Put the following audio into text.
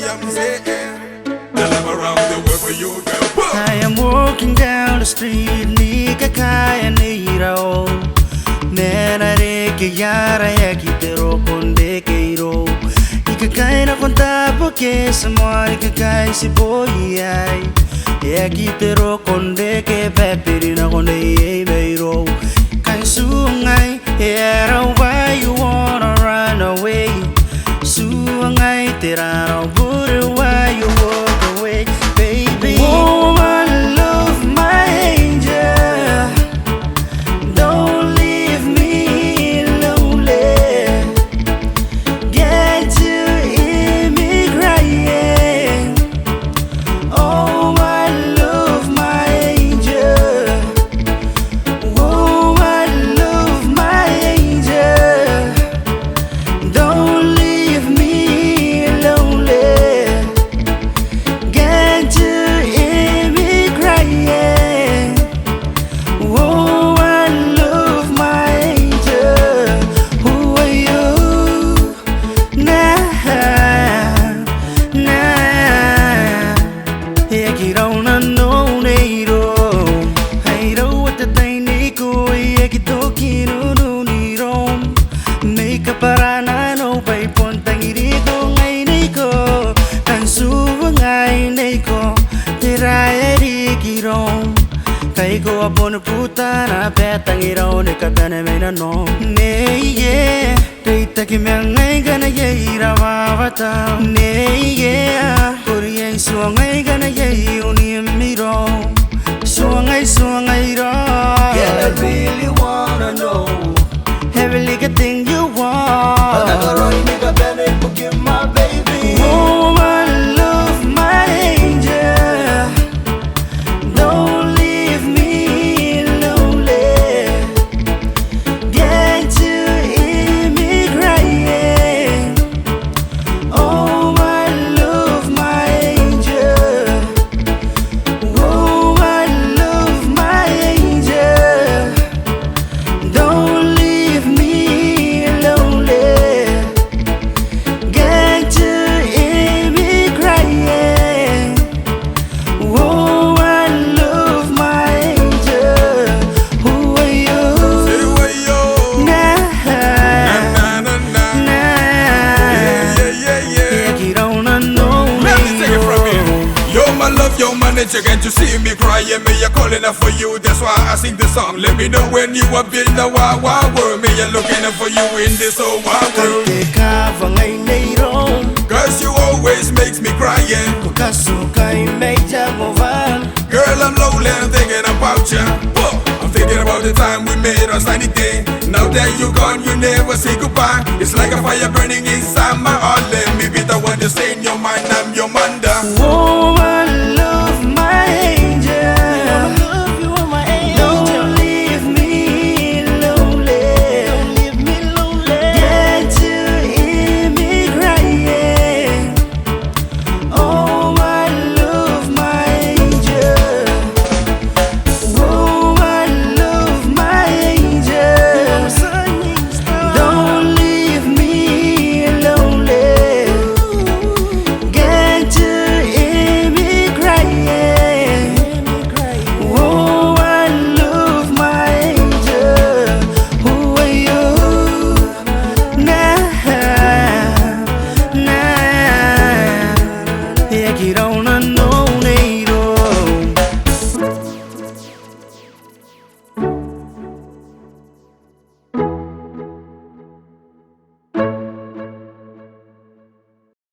I'm saying. Tell them around the world for you, girl. I am walking down the street, nika kaya niro. Nena reke yara ya kitero konde keiro. Ika kaya na konta porque semua ika kaya si boy ay. Ya kitero konde ke pepiri na konde ye beiro. Kaya sungay, yeah, why you wanna run away? Sungay tirano buru, why you walk away, baby? Woman, love my angel, don't leave me lonely. Get to hear me crying. Oh, I love my angel. Woman, love my angel, don't leave me lonely. Get to hear me crying. Oh, I love my angel. Who are you? Nah, nah. Yeah, you don't know Nero. I know what the thing Nico. Yeah, you don't know Nero. Make a parana no pay pontang iriko ngay Nico. Ang suwa ngay Nico. Tiraya rikirong. Kay ko apon puta na petang iraw ni katana may nanon. Neye, dita kimang ngay gana yira mawata. Neye, kuriyang suwa ngay gana yay unimiro. Suwa ngay ro. Girl, I really wanna know. Heavily good thing you want. Another right nigga better forgive my baby. Woman, love my angel, don't leave me lonely. Get to hear me crying. Oh, I love my angel. Woman, love my angel, don't leave me lonely. Get to hear me crying. Oh, I love my angel. Who are you? Say where you? Nah, Na na na. nah. Yeah. You don't know Let me take it from here. me. You're my love, you're my nature. Can't you see me crying? Me, you're calling out for you. That's why I sing this song. Let me know when you are in the wild, wild world. Me, you're looking out for you in this whole wide world. Kaya ka ngay Nero. Cause you always makes me crying. Kukasukay medya mo van. Girl, I'm lonely, I'm thinking about ya. Whoa. I'm thinking about the time we made on sunny day. Now that you're gone, you never say goodbye. It's like a fire burning inside my heart. Let me be the one to say